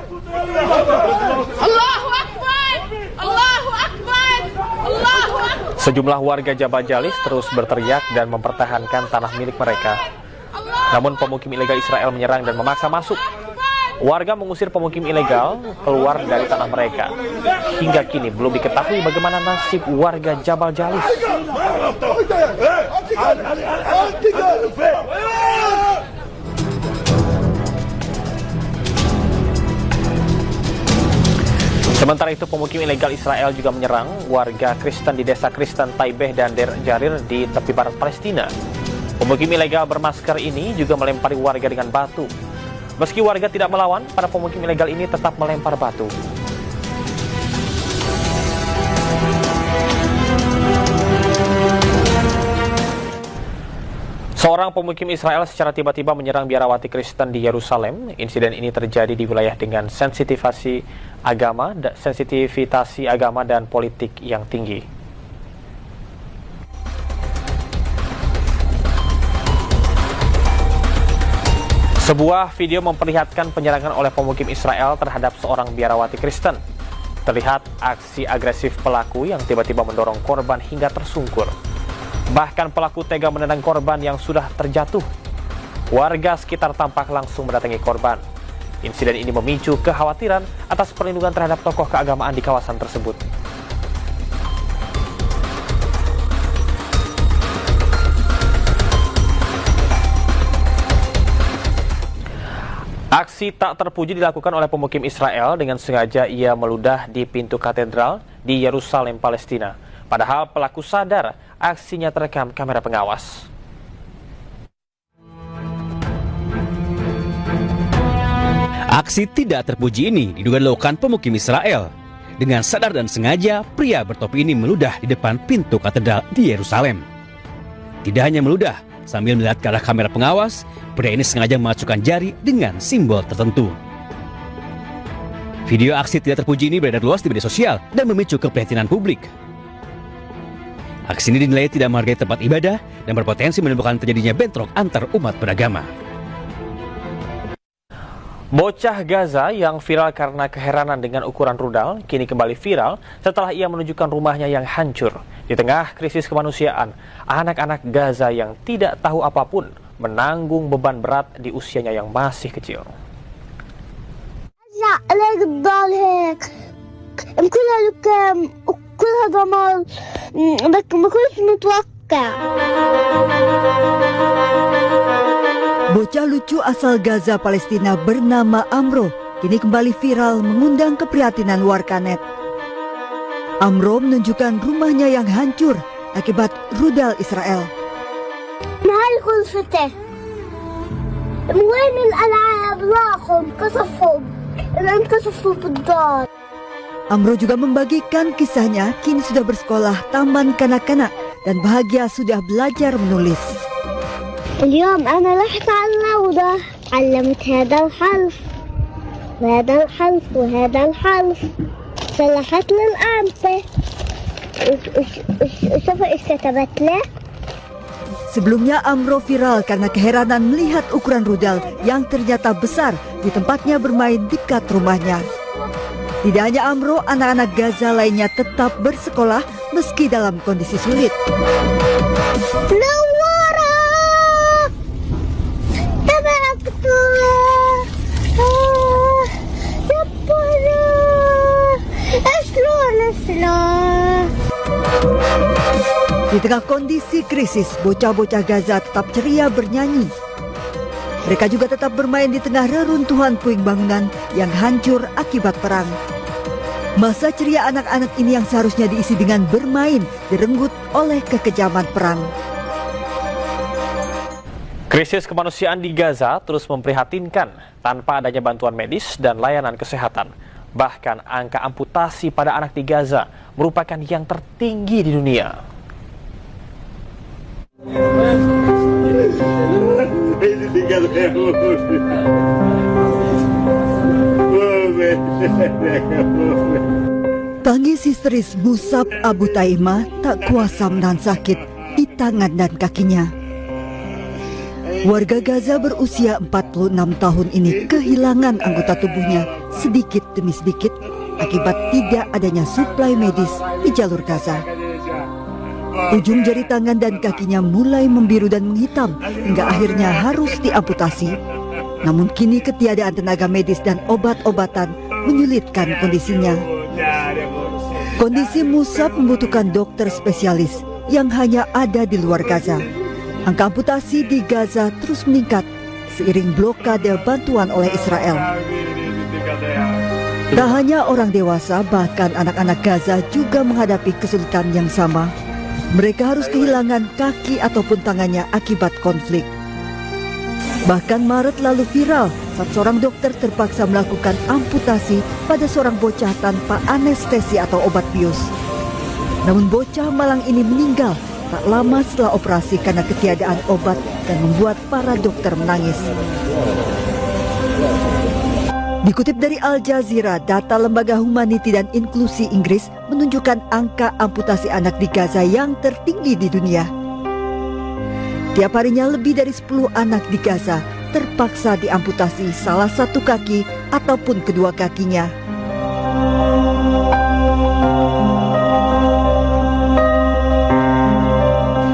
Allahu Akbar! Allahu Akbar! Allahu Akbar! Sejumlah warga Jabal Jalis terus berteriak dan mempertahankan tanah milik mereka. Namun pemukim ilegal Israel menyerang dan memaksa masuk. Warga mengusir pemukim ilegal keluar dari tanah mereka. Hingga kini belum diketahui bagaimana nasib warga Jabal Jalis. Sementara itu pemukim ilegal Israel juga menyerang warga Kristen di desa Kristen Taibeh dan Der Jarir di tepi barat Palestina. Pemukim ilegal bermasker ini juga melempari warga dengan batu. Meski warga tidak melawan, para pemukim ilegal ini tetap melempar batu. Seorang pemukim Israel secara tiba-tiba menyerang biarawati Kristen di Yerusalem. Insiden ini terjadi di wilayah dengan sensitivitas agama dan politik yang tinggi. Sebuah video memperlihatkan penyerangan oleh pemukim Israel terhadap seorang biarawati Kristen. Terlihat aksi agresif pelaku yang tiba-tiba mendorong korban hingga tersungkur. Bahkan pelaku tega menendang korban yang sudah terjatuh. Warga sekitar tampak langsung mendatangi korban. Insiden ini memicu kekhawatiran atas perlindungan terhadap tokoh keagamaan di kawasan tersebut. Aksi tak terpuji dilakukan oleh pemukim Israel dengan sengaja ia meludah di pintu katedral di Yerusalem, Palestina. Padahal pelaku sadar aksinya terekam kamera pengawas. Aksi tidak terpuji ini diduga dilakukan pemukim Israel. Dengan sadar dan sengaja, pria bertopi ini meludah di depan pintu katedral di Yerusalem. Tidak hanya meludah, sambil melihat ke arah kamera pengawas, pria ini sengaja memasukkan jari dengan simbol tertentu. Video aksi tidak terpuji ini beredar luas di media sosial dan memicu keprihatinan publik. Aksi ini dinilai tidak menghargai tempat ibadah dan berpotensi menimbulkan terjadinya bentrok antar umat beragama. Bocah Gaza yang viral karena keheranan dengan ukuran rudal kini kembali viral setelah ia menunjukkan rumahnya yang hancur. Di tengah krisis kemanusiaan, anak-anak Gaza yang tidak tahu apapun menanggung beban berat di usianya yang masih kecil. Bocah lucu asal Gaza, Palestina bernama Amro kini kembali viral mengundang keprihatinan warganet. Amro menunjukkan rumahnya yang hancur akibat rudal Israel. Amro juga membagikan kisahnya kini sudah bersekolah taman kanak-kanak dan bahagia sudah belajar menulis. اليوم أنا رحت على الروضة علمت هذا الحرف وهذا الحرف وهذا الحرف صلحت لي الأمثلة وشوفوا إيش كتبت له. Sebelumnya Amro viral karena keheranan melihat ukuran rudal yang ternyata besar di tempatnya bermain dekat rumahnya. Tidak hanya Amro, anak-anak Gaza lainnya tetap bersekolah meski dalam kondisi sulit. Di tengah kondisi krisis, bocah-bocah Gaza tetap ceria bernyanyi. Mereka juga tetap bermain di tengah reruntuhan puing bangunan yang hancur akibat perang. Masa ceria anak-anak ini yang seharusnya diisi dengan bermain direnggut oleh kekejaman perang. Krisis kemanusiaan di Gaza terus memprihatinkan tanpa adanya bantuan medis dan layanan kesehatan. Bahkan angka amputasi pada anak di Gaza merupakan yang tertinggi di dunia. Tangis histeris Musab Abu Taimah tak kuasa menahan sakit di tangan dan kakinya. Warga Gaza berusia 46 tahun ini kehilangan anggota tubuhnya sedikit demi sedikit akibat tidak adanya suplai medis di jalur Gaza. Ujung jari tangan dan kakinya mulai membiru dan menghitam hingga akhirnya harus diamputasi. Namun kini ketiadaan tenaga medis dan obat-obatan menyulitkan kondisinya. Kondisi Musab membutuhkan dokter spesialis yang hanya ada di luar Gaza. Angka amputasi di Gaza terus meningkat seiring blokade bantuan oleh Israel. Tak hanya orang dewasa, bahkan anak-anak Gaza juga menghadapi kesulitan yang sama. Mereka harus kehilangan kaki ataupun tangannya akibat konflik. Bahkan Maret lalu viral saat seorang dokter terpaksa melakukan amputasi pada seorang bocah tanpa anestesi atau obat bius. Namun bocah malang ini meninggal tak lama setelah operasi karena ketiadaan obat dan membuat para dokter menangis. Dikutip dari Al Jazeera, data Lembaga Humaniti dan Inklusi Inggris menunjukkan angka amputasi anak di Gaza yang tertinggi di dunia. Tiap harinya lebih dari 10 anak di Gaza terpaksa diamputasi salah satu kaki ataupun kedua kakinya.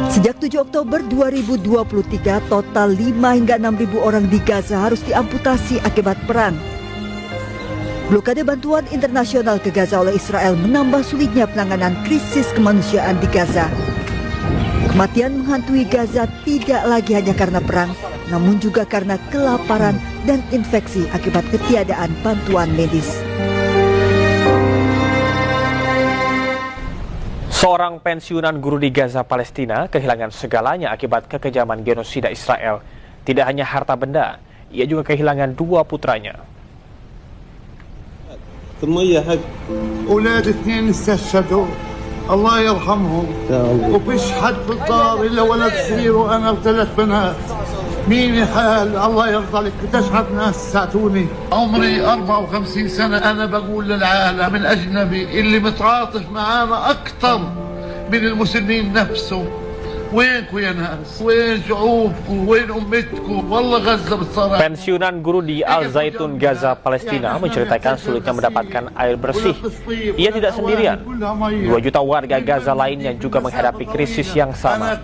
Sejak 7 Oktober 2023, total 5 hingga 6.000 orang di Gaza harus diamputasi akibat perang. Blokade bantuan internasional ke Gaza oleh Israel menambah sulitnya penanganan krisis kemanusiaan di Gaza. Kematian menghantui Gaza tidak lagi hanya karena perang, namun juga karena kelaparan dan infeksi akibat ketiadaan bantuan medis. Seorang pensiunan guru di Gaza, Palestina, kehilangan segalanya akibat kekejaman genosida Israel. Tidak hanya harta benda, ia juga kehilangan 2 putranya. أولاد 2 استشهدوا الله يرحمهم وفيش حد في الدار إلا ولد صغير وأنا و3 بنات. مين حال الله يرضى لك قديش ناس ساعدوني. عمري 54 سنة أنا بقول للعالم الأجنبي اللي متعاطف معانا أكثر من المسلمين نفسه. وينكم يا ناس؟ وين شعوبكم؟ وين أمتكم؟ والله غزة بتصارع. Pensiunan guru di Al Zaitun, Gaza, Palestina menceritakan sulitnya mendapatkan air bersih. Ia tidak sendirian. 2 juta warga Gaza lainnya juga menghadapi krisis yang sama.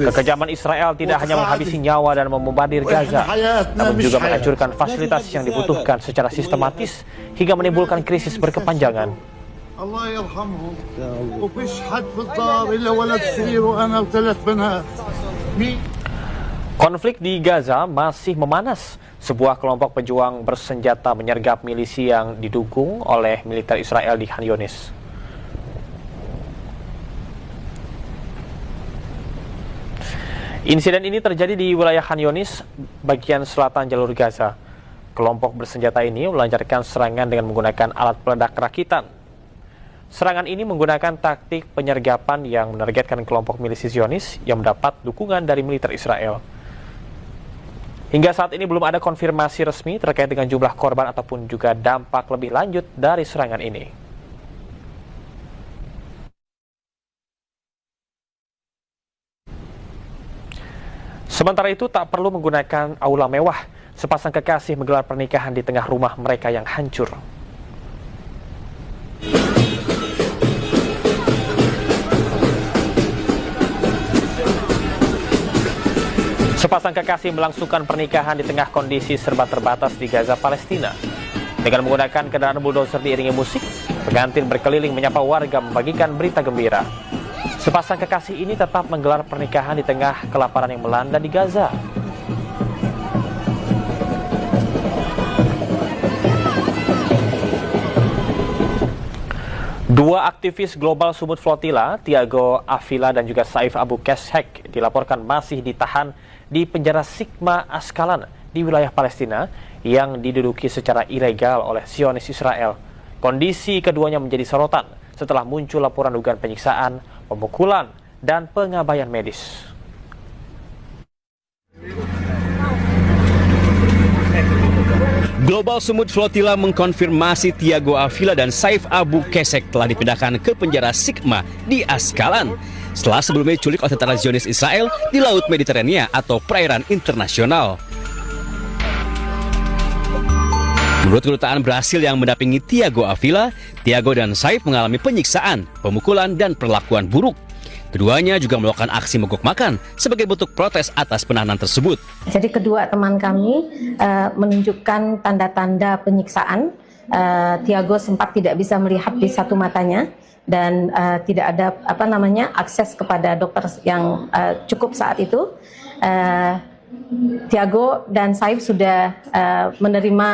Kekejaman Israel tidak hanya menghabisi nyawa dan membombardir Gaza, namun juga menghancurkan fasilitas yang dibutuhkan secara sistematis hingga menimbulkan krisis berkepanjangan. الله يرحمهم وفيش حد في الدار إلا ولد صغير وأنا و3 بنات. Konflik di Gaza masih memanas. Sebuah kelompok pejuang bersenjata menyergap milisi yang didukung oleh militer Israel di Khan Yunis. Insiden ini terjadi di wilayah Khan Yunis, bagian selatan jalur Gaza. Kelompok bersenjata ini melancarkan serangan dengan menggunakan alat peledak rakitan. Serangan ini menggunakan taktik penyergapan yang menargetkan kelompok milisi Zionis yang mendapat dukungan dari militer Israel. Hingga saat ini belum ada konfirmasi resmi terkait dengan jumlah korban ataupun juga dampak lebih lanjut dari serangan ini. Sementara itu tak perlu menggunakan aula mewah, sepasang kekasih menggelar pernikahan di tengah rumah mereka yang hancur. Sepasang kekasih melangsungkan pernikahan di tengah kondisi serba terbatas di Gaza, Palestina. Dengan menggunakan kendaraan bulldozer diiringi musik, pengantin berkeliling menyapa warga membagikan berita gembira. Sepasang kekasih ini tetap menggelar pernikahan di tengah kelaparan yang melanda di Gaza. Dua aktivis global Sumut Flotilla, Thiago Avila dan juga Saif Abu Keshek, dilaporkan masih ditahan di penjara Sigma Askalan di wilayah Palestina yang diduduki secara ilegal oleh Zionis Israel. Kondisi keduanya menjadi sorotan setelah muncul laporan dugaan penyiksaan, pemukulan, dan pengabaian medis. Global Sumut Flotilla mengkonfirmasi Thiago Avila dan Saif Abu Keshek telah dipindahkan ke penjara Sigma di Askalan. setelah sebelumnya diculik oleh tentara Zionis Israel di Laut Mediterania atau perairan internasional. Menurut kedutaan Brasil yang mendampingi Thiago Avila, Thiago dan Saif mengalami penyiksaan, pemukulan, dan perlakuan buruk. Keduanya juga melakukan aksi mogok makan sebagai bentuk protes atas penahanan tersebut. Jadi kedua teman kami menunjukkan tanda-tanda penyiksaan. Thiago sempat tidak bisa melihat di satu matanya dan tidak ada akses kepada dokter yang cukup saat itu. Thiago dan Saif sudah menerima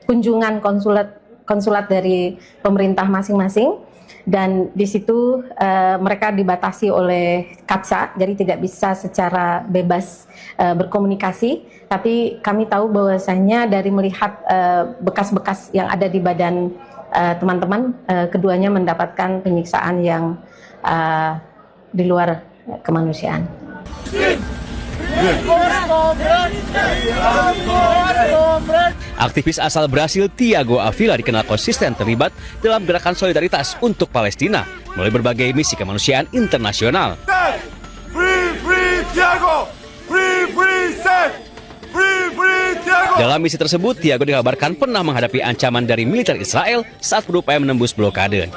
kunjungan konsulat dari pemerintah masing-masing, dan di situ mereka dibatasi oleh Katsa, jadi tidak bisa secara bebas berkomunikasi. Tapi kami tahu bahwasanya dari melihat bekas-bekas yang ada di badan teman-teman, keduanya mendapatkan penyiksaan yang di luar kemanusiaan. Aktivis asal Brasil Thiago Avila dikenal konsisten terlibat dalam gerakan solidaritas untuk Palestina melalui berbagai misi kemanusiaan internasional. Dalam misi tersebut, Thiago dikabarkan pernah menghadapi ancaman dari militer Israel saat berupaya menembus blokade.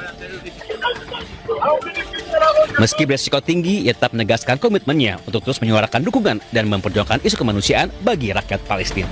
Meski beresiko tinggi, ia tetap menegaskan komitmennya untuk terus menyuarakan dukungan dan memperjuangkan isu kemanusiaan bagi rakyat Palestina.